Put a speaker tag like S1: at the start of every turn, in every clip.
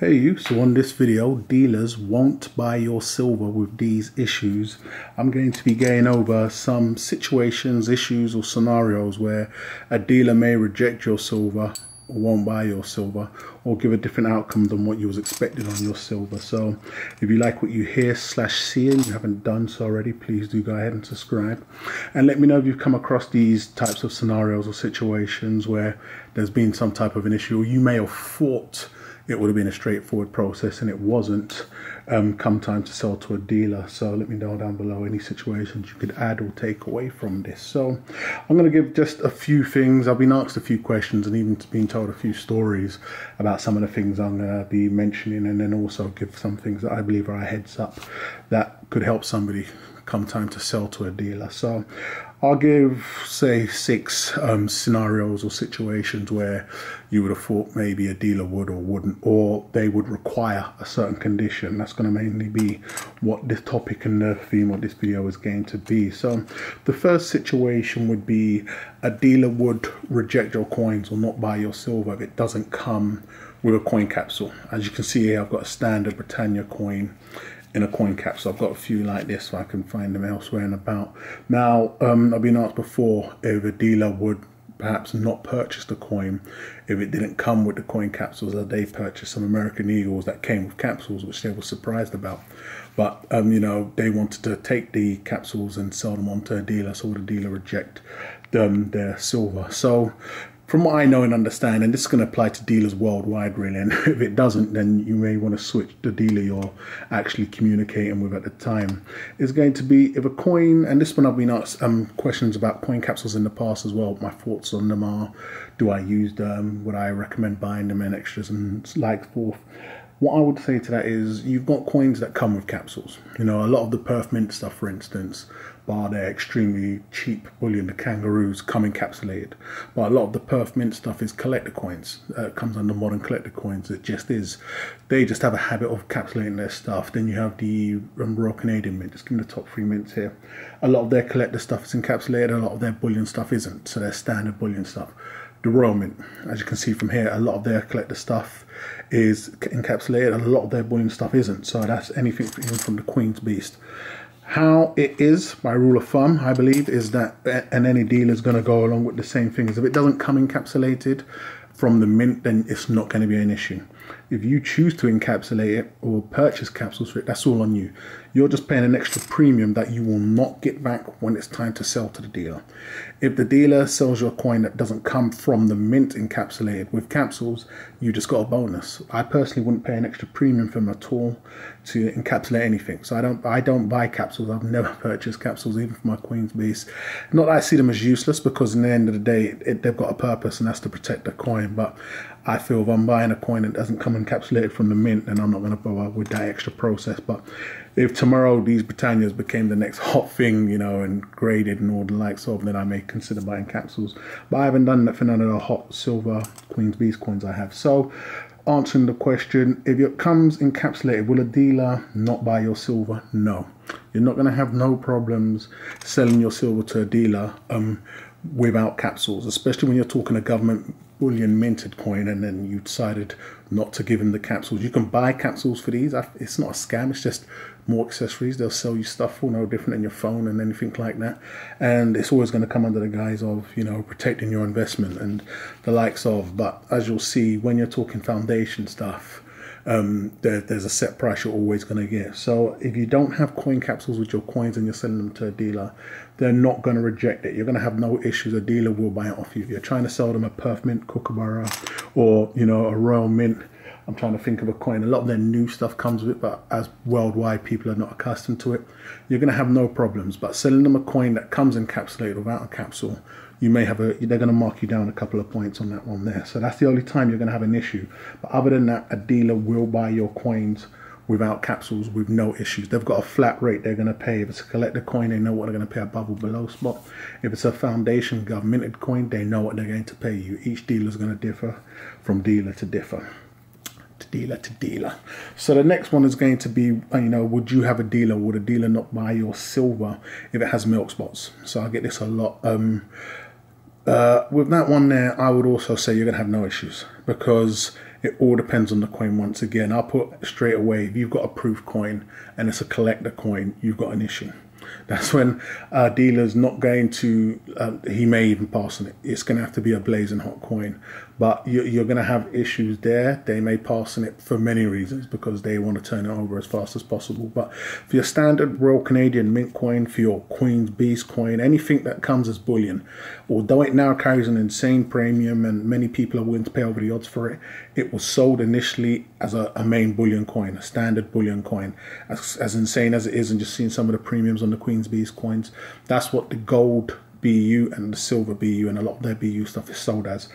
S1: Hey you, so on this video, dealers won't buy your silver with these issues. I'm going to be going over some situations, issues or scenarios where a dealer may reject your silver or won't buy your silver or give a different outcome than what you was expected on your silver. So if you like what you hear / see and you haven't done so already, please do go ahead and subscribe. And let me know if you've come across these types of scenarios or situations where there's been some type of an issue or you may have thought it would have been a straightforward process and it wasn't come time to sell to a dealer. So let me know down below any situations you could add or take away from this. So I'm going to give just a few things. I've been asked a few questions and even been told a few stories about some of the things I'm going to be mentioning, and then also give some things that I believe are a heads up that could help somebody come time to sell to a dealer. So I'll give, say, 6 scenarios or situations where you would have thought maybe a dealer would or wouldn't, or they would require a certain condition. That's going to mainly be what this topic and the theme of this video is going to be. So the first situation would be a dealer would reject your coins or not buy your silver if it doesn't come with a coin capsule. As you can see here, I've got a standard Britannia coin in a coin capsule. I've got a few like this so I can find them elsewhere and about. Now, I've been asked before if a dealer would perhaps not purchase the coin if it didn't come with the coin capsules, as they purchased some American Eagles that came with capsules, which they were surprised about. But, you know, they wanted to take the capsules and sell them on to a dealer, so would a dealer reject their silver? So from what I know and understand, and this is going to apply to dealers worldwide really, and if it doesn't, then you may want to switch the dealer you're actually communicating with at the time, is going to be if a coin, and this one I've been asked questions about coin capsules in the past as well. My thoughts on them are, do I use them? Would I recommend buying them in extras and like forth? What I would say to that is you've got coins that come with capsules. You know, a lot of the Perth Mint stuff, for instance, bar their extremely cheap bullion, the kangaroos, come encapsulated. But a lot of the Perth Mint stuff is collector coins. It comes under modern collector coins. It just is. They just have a habit of encapsulating their stuff. Then you have the Royal Canadian Mint. Just give me the top 3 mints here. A lot of their collector stuff is encapsulated. A lot of their bullion stuff isn't. So their standard bullion stuff. The Royal Mint, as you can see from here, a lot of their collector stuff is encapsulated and a lot of their bullion stuff isn't. So that's anything even from the Queen's Beast. How it is, by rule of thumb, I believe, is that, and any dealer is going to go along with the same thing, is if it doesn't come encapsulated from the mint, then it's not going to be an issue. If you choose to encapsulate it or purchase capsules for it, that's all on you. You're just paying an extra premium that you will not get back when it's time to sell to the dealer. If the dealer sells you a coin that doesn't come from the mint encapsulated with capsules, you just got a bonus. I personally wouldn't pay an extra premium for them at all to encapsulate anything. So I don't buy capsules. I've never purchased capsules, even for my Queen's Beast. Not that I see them as useless, because in the end of the day, they've got a purpose, and that's to protect the coin. But I feel if I'm buying a coin that doesn't come encapsulated from the mint, then I'm not going to bother with that extra process. But if tomorrow these Britannias became the next hot thing, you know, and graded and all the likes of, then I may consider buying capsules. But I haven't done that for none of the hot silver Queen's Beast coins I have. So answering the question, if it comes encapsulated, will a dealer not buy your silver? No. You're not going to have no problems selling your silver to a dealer without capsules, especially when you're talking a government bullion minted coin and then you decided not to give him the capsules. You can buy capsules for these. It's not a scam, it's just more accessories. They'll sell you stuff for no different than your phone and anything like that, and it's always going to come under the guise of, you know, protecting your investment and the likes of. But as you'll see, when you're talking foundation stuff, there's a set price you're always going to get. So if you don't have coin capsules with your coins and you're selling them to a dealer, they're not going to reject it. You're going to have no issues. A dealer will buy it off you. If you're trying to sell them a Perth Mint, Kookaburra, or, you know, a Royal Mint, I'm trying to think of a coin. A lot of their new stuff comes with it, but as worldwide people are not accustomed to it, you're going to have no problems. But selling them a coin that comes encapsulated without a capsule, you may have they're going to mark you down a couple of points on that one there. So that's the only time you're going to have an issue. But other than that, a dealer will buy your coins without capsules with no issues. They've got a flat rate they're going to pay. If it's a collector coin, they know what they're going to pay above or below spot. If it's a foundation governmented coin, they know what they're going to pay you. Each dealer is going to differ from dealer to dealer to dealer. So the next one is going to be, you know, would you have a dealer? Would a dealer not buy your silver if it has milk spots? So I get this a lot. With that one there, I would also say you're going to have no issues, because It all depends on the coin. Once again, I'll put straight away, if you've got a proof coin and it's a collector coin, you've got an issue. That's when a dealer's not going to, he may even pass on it. It's going to have to be a blazing hot coin. But you're going to have issues there. They may pass on it for many reasons because they want to turn it over as fast as possible. But for your standard Royal Canadian Mint coin, for your Queen's Beast coin, anything that comes as bullion, although it now carries an insane premium and many people are willing to pay over the odds for it, it was sold initially as a main bullion coin, a standard bullion coin. As insane as it is, and just seeing some of the premiums on the Queen's Beast coins, that's what the gold BU and the silver BU and a lot of their BU stuff is sold as.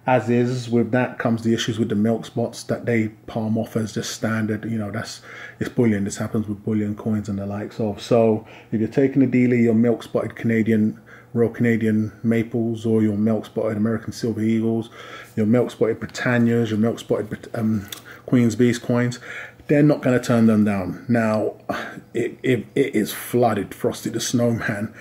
S1: As is, with that comes the issues with the milk spots that they palm off as just standard. You know, it's bullion. This happens with bullion coins and the likes of. So if you're taking a dealer your milk spotted Canadian Royal Canadian Maples, or your milk spotted American Silver Eagles, your milk spotted Britannias, your milk spotted Queen's Beast coins, they're not going to turn them down. Now, if it is flooded, Frosty the Snowman,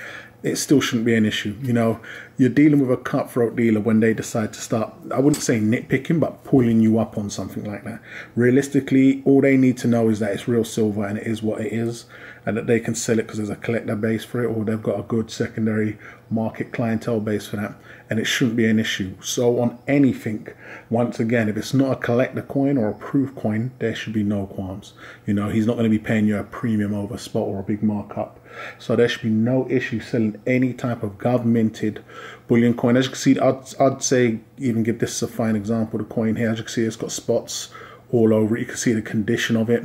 S1: it still shouldn't be an issue. You know, you're dealing with a cutthroat dealer when they decide to start, I wouldn't say nitpicking, but pulling you up on something like that. Realistically, all they need to know is that it's real silver and it is what it is, and that they can sell it because there's a collector base for it, or they've got a good secondary market clientele base for that, and it shouldn't be an issue. So on anything, once again, if it's not a collector coin or a proof coin, there should be no qualms. You know, he's not going to be paying you a premium over spot or a big markup. So there should be no issue selling any type of gov-minted bullion coin. As you can see, I'd say, even give this a fine example, the coin here, as you can see, it's got spots all over it. You can see the condition of it,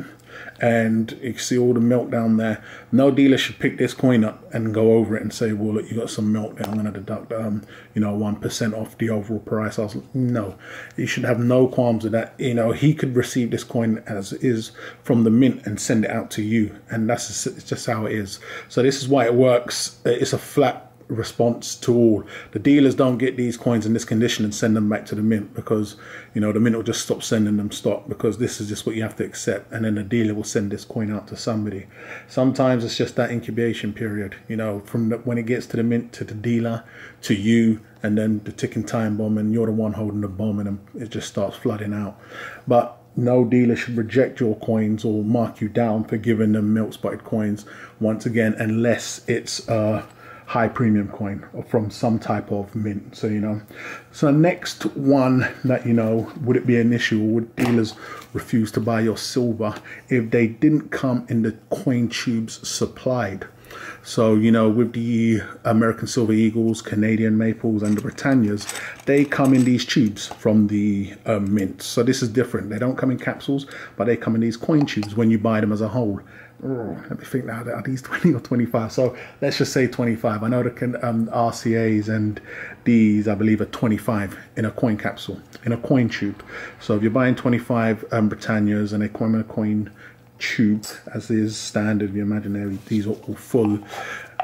S1: and you can see all the milk down there. No dealer should pick this coin up and go over it and say, well, look, you got some milk there, I'm going to deduct 1% off the overall price. I was like, no, you should have no qualms with that. You know, he could receive this coin as is from the mint and send it out to you, and it's just how it is. So this is why it works. It's a flat response to all. The dealers don't get these coins in this condition and send them back to the mint, because, you know, the mint will just stop sending them stock, because this is just what you have to accept, and then the dealer will send this coin out to somebody. Sometimes it's just that incubation period, you know, from when it gets to the mint, to the dealer, to you, and then the ticking time bomb, and you're the one holding the bomb, and it just starts flooding out. But no dealer should reject your coins or mark you down for giving them milk spotted coins, once again, unless it's high premium coin or from some type of mint. So, you know, so next one that, you know, would it be an issue, or would dealers refuse to buy your silver if they didn't come in the coin tubes supplied? So, you know, with the American Silver Eagles, Canadian Maples, and the Britannias, they come in these tubes from the mint. So this is different. They don't come in capsules, but they come in these coin tubes when you buy them as a whole. Oh, let me think now, are these 20 or 25? So let's just say 25. I know the RCAs and these, I believe, are 25 in a coin capsule, in a coin tube. So if you're buying 25 Britannias and they come in a coin tube, as is standard, you imagine these are all full,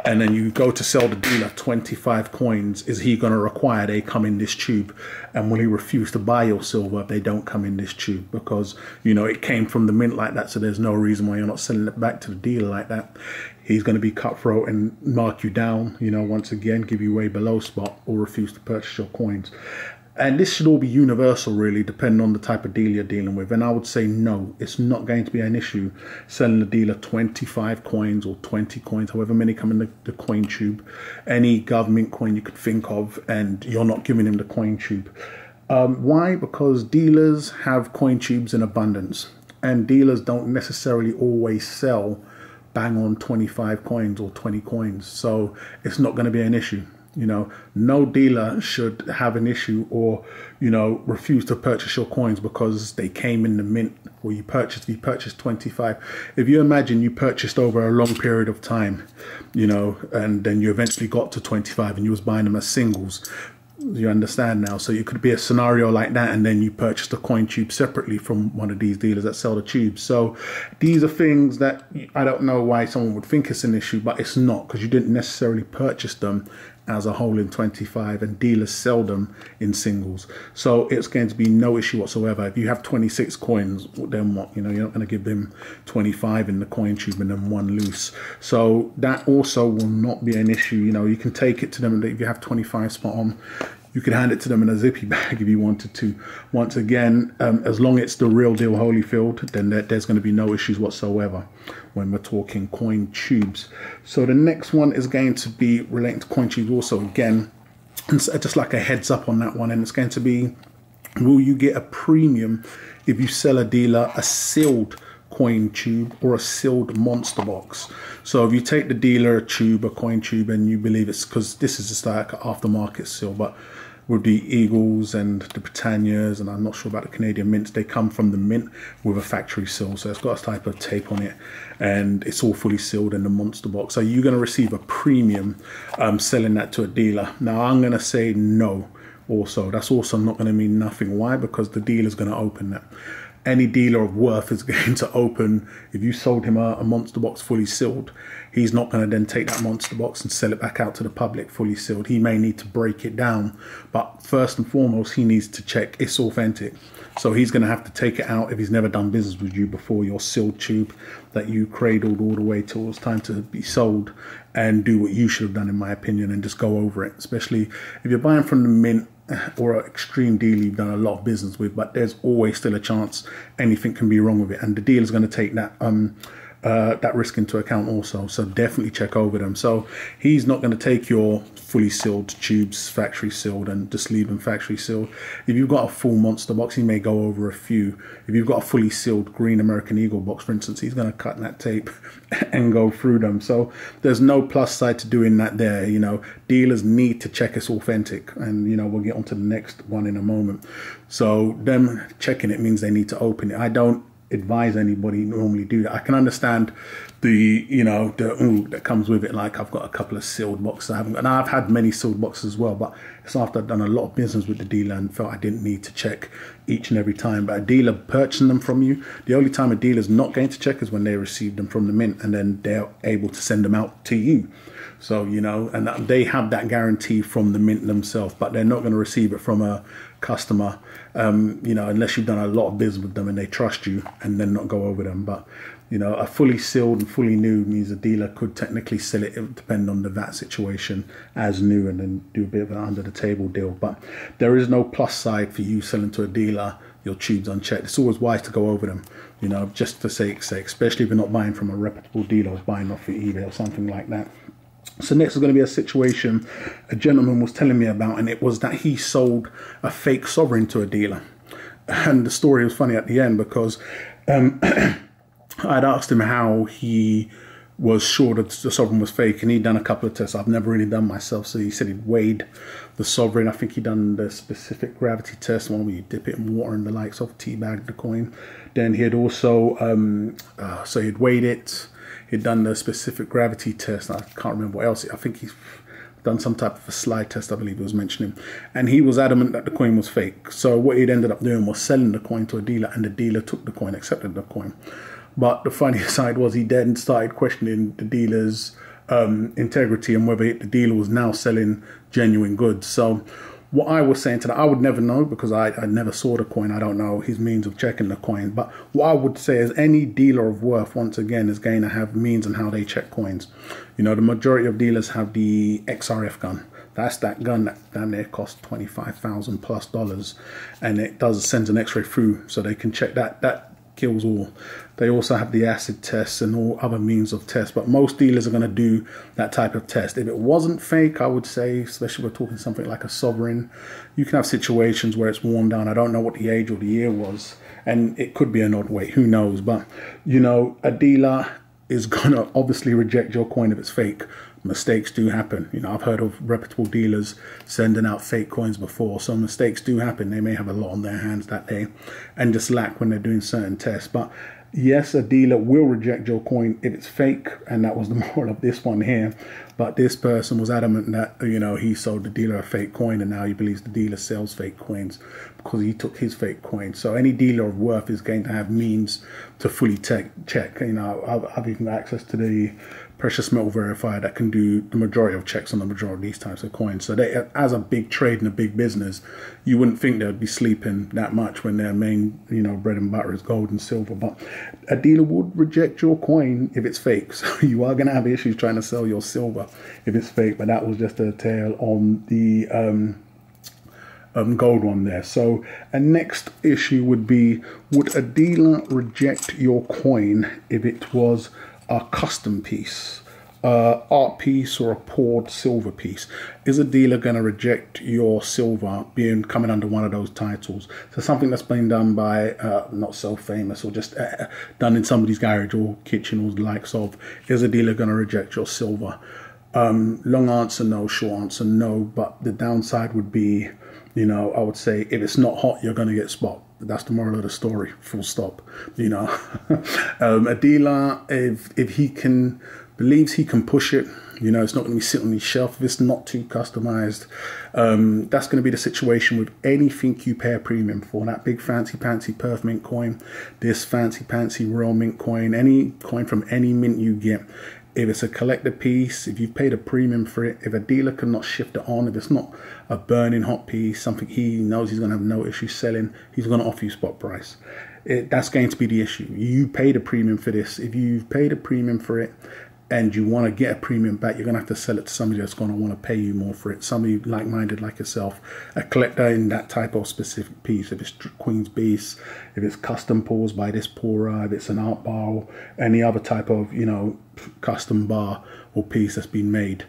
S1: and then you go to sell the dealer 25 coins, is he going to require they come in this tube? And will he refuse to buy your silver if they don't come in this tube? Because, you know, it came from the mint like that, so there's no reason why you're not selling it back to the dealer like that. He's going to be cutthroat and mark you down, you know, once again, give you way below spot, or refuse to purchase your coins. And this should all be universal, really, depending on the type of deal you're dealing with. And I would say no, it's not going to be an issue selling the dealer 25 coins or 20 coins, however many come in the coin tube, any government coin you could think of, and you're not giving him the coin tube. Why? Because dealers have coin tubes in abundance, and dealers don't necessarily always sell bang on 25 coins or 20 coins. So it's not going to be an issue. You know, no dealer should have an issue or, you know, refuse to purchase your coins because they came in the mint, or you purchased 25. If you imagine you purchased over a long period of time, you know, and then you eventually got to 25 and you was buying them as singles, you understand now. So it could be a scenario like that, and then you purchased a coin tube separately from one of these dealers that sell the tubes. So these are things that I don't know why someone would think it's an issue, but it's not, because you didn't necessarily purchase them as a whole in 25, and dealers sell them in singles. So it's going to be no issue whatsoever. If you have 26 coins, then what? You know, you're not going to give them 25 in the coin tube and then one loose. So that also will not be an issue. You know, you can take it to them, and if you have 25 spot on, you could hand it to them in a zippy bag if you wanted to. Once again, as long as it's the real deal Holyfield, then there's going to be no issues whatsoever when we're talking coin tubes. So the next one is going to be relating to coin tubes also. Again, just like a heads up on that one, and it's going to be, will you get a premium if you sell a dealer a sealed coin tube or a sealed monster box? So if you take the dealer a tube, a coin tube, and you believe it's, because this is just like an aftermarket seal, but with the Eagles and the Britannias, and I'm not sure about the Canadian mints, they come from the mint with a factory seal. So it's got a type of tape on it, and it's all fully sealed in the monster box. So you're going to receive a premium selling that to a dealer. Now I'm going to say no. Also, that's also not going to mean nothing. Why? Because the dealer's going to open that. Any dealer of worth is going to open, if you sold him a monster box fully sealed, he's not going to then take that monster box and sell it back out to the public fully sealed. He may need to break it down, but first and foremost, he needs to check it's authentic. So he's going to have to take it out if he's never done business with you before, your sealed tube that you cradled all the way till it was time to be sold, and do what you should have done, in my opinion, and just go over it. Especially if you're buying from the mint or an extreme deal you've done a lot of business with, but there's always still a chance anything can be wrong with it, and the dealer's going to take that risk into account also. So definitely check over them. So he's not going to take your fully sealed tubes factory sealed and just leave them factory sealed. If you've got a full monster box, he may go over a few. If you've got a fully sealed green American Eagle box, for instance, he's going to cut that tape and go through them. So there's no plus side to doing that there. You know, dealers need to check it's authentic, and you know, we'll get on to the next one in a moment. So them checking it means they need to open it. I don't advise anybody normally do that. I can understand the, you know, the ooh that comes with it. Like I've got a couple of sealed boxes I haven't got, and I've had many sealed boxes as well, but it's after I've done a lot of business with the dealer and felt I didn't need to check each and every time. But a dealer purchasing them from you, the only time a dealer's not going to check is when they receive them from the mint, and then they're able to send them out to you. So, you know, and they have that guarantee from the mint themselves, but they're not going to receive it from a customer, you know, unless you've done a lot of business with them and they trust you, and then not go over them. But, you know, a fully sealed and fully new means a dealer could technically sell it, depending on the VAT situation, as new, and then do a bit of an under the table deal. But there is no plus side for you selling to a dealer your tubes unchecked. It's always wise to go over them, you know, just for sake's sake, especially if you're not buying from a reputable dealer or buying off of eBay or something like that. So next is going to be a situation a gentleman was telling me about, and it was that he sold a fake sovereign to a dealer. And the story was funny at the end, because I'd asked him how he was sure that the sovereign was fake, and he'd done a couple of tests I've never really done myself. So he said he'd weighed the sovereign. I think he'd done the specific gravity test, one where you dip it in water and the likes of, teabag the coin. Then he had also, so he'd weighed it. He'd done the specific gravity test. I can't remember what else. I think he's done some type of a slide test, I believe he was mentioning. And he was adamant that the coin was fake. So what he'd ended up doing was selling the coin to a dealer, and the dealer took the coin, accepted the coin. But the funny side was he then started questioning the dealer's integrity and whether the dealer was now selling genuine goods. So what I was saying to that, I would never know, because I never saw the coin. I don't know his means of checking the coin. But what I would say is any dealer of worth, once again, is going to have means on how they check coins. You know, the majority of dealers have the XRF gun. That's that gun that damn near costs $25,000+, and it sends an X-ray through, so they can check that. That kills all. They also have the acid tests and all other means of tests, but most dealers are going to do that type of test. If it wasn't fake, I would say, especially if we're talking something like a sovereign, you can have situations where it's worn down. I don't know what the age or the year was, and it could be an odd weight, who knows. But, you know, a dealer is going to obviously reject your coin if it's fake. Mistakes do happen. You know, I've heard of reputable dealers sending out fake coins before, so mistakes do happen. They may have a lot on their hands that day and just lack when they're doing certain tests. But yes, a dealer will reject your coin if it's fake, and that was the moral of this one here. But this person was adamant that, you know, he sold the dealer a fake coin, and now he believes the dealer sells fake coins because he took his fake coin. So any dealer of worth is going to have means to fully check. You know, I've even got access to the precious metal verifier that can do the majority of checks on the majority of these types of coins. So they, as a big trade and a big business, you wouldn't think they'd be sleeping that much when their main, you know, bread and butter is gold and silver. But a dealer would reject your coin if it's fake. So you are going to have issues trying to sell your silver if it's fake. But that was just a tale on the gold one there. So a next issue would be, would a dealer reject your coin if it was a custom piece, art piece, or a poured silver piece? Is a dealer going to reject your silver coming under one of those titles? So something that's been done by not so famous, or just done in somebody's garage or kitchen or the likes of, is a dealer going to reject your silver? Long answer no, short answer no, but the downside would be, you know, I would say if it's not hot, you're going to get spot. That's the moral of the story, full stop. You know, a dealer, if he believes he can push it, you know, it's not going to be sitting on his shelf if it's not too customized. That's going to be the situation with anything you pay a premium for. That big fancy pantsy Perth Mint coin, this fancy pantsy Royal Mint coin, any coin from any mint you get. If it's a collector piece, if you've paid a premium for it, if a dealer cannot shift it on, if it's not a burning hot piece, something he knows he's going to have no issue selling, he's going to offer you spot price. That's going to be the issue. You paid a premium for this. If you've paid a premium for it and you want to get a premium back, you're going to have to sell it to somebody that's going to want to pay you more for it. Somebody like-minded like yourself, a collector in that type of specific piece. If it's Queen's Beast, if it's custom pours by this pourer, if it's an art bar, or any other type of, you know, custom bar or piece that's been made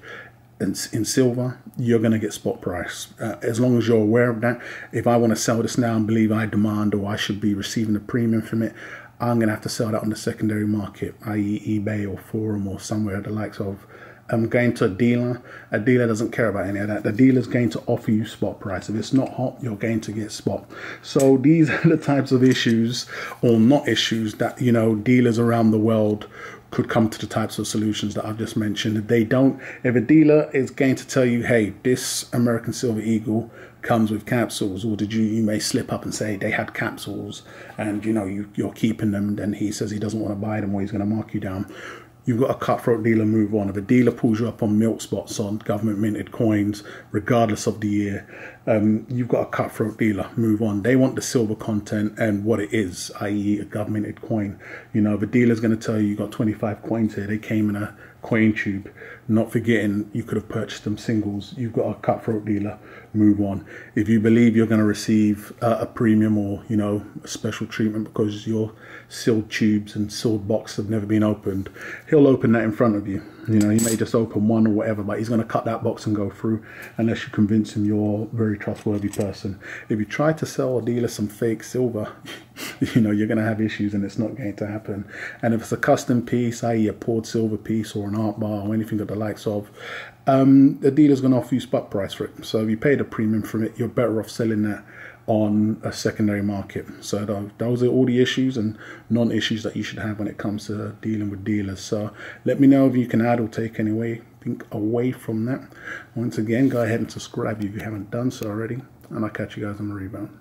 S1: in silver, you're going to get spot price. As long as you're aware of that. If I want to sell this now and believe I demand or I should be receiving a premium from it, I'm going to have to sell that on the secondary market, i.e. eBay or Forum or somewhere the likes of. I'm going to a dealer. A dealer doesn't care about any of that. The dealer's going to offer you spot price. If it's not hot, you're going to get spot. So these are the types of issues, or not issues, that, you know, dealers around the world could come to the types of solutions that I've just mentioned. If they don't, if a dealer is going to tell you, hey, this American Silver Eagle comes with capsules, or you may slip up and say they had capsules and, you know, you're keeping them, and then he says he doesn't want to buy them or he's going to mark you down, you've got a cutthroat dealer, move on. If a dealer pulls you up on milk spots on government minted coins, regardless of the year, you've got a cutthroat dealer, move on. They want the silver content and what it is, i.e. a governmented coin. You know, if a dealer's going to tell you got 25 coins here, they came in a coin tube, not forgetting you could have purchased them singles, you've got a cutthroat dealer, move on. If you believe you're going to receive a premium or, you know, a special treatment because your sealed tubes and sealed box have never been opened, he'll open that in front of you. You know, he may just open one or whatever, but he's going to cut that box and go through, unless you convince him you're a very trustworthy person. If you try to sell a dealer some fake silver, you know, you're going to have issues and it's not going to happen. And if it's a custom piece, i.e. a poured silver piece or an art bar or anything of the likes of, the dealer's going to offer you spot price for it. So if you paid a premium from it, you're better off selling that on a secondary market. So those are all the issues and non-issues that you should have when it comes to dealing with dealers. So let me know if you can add or take anything away from that. Once again, go ahead and subscribe if you haven't done so already, and I'll catch you guys on the rebound.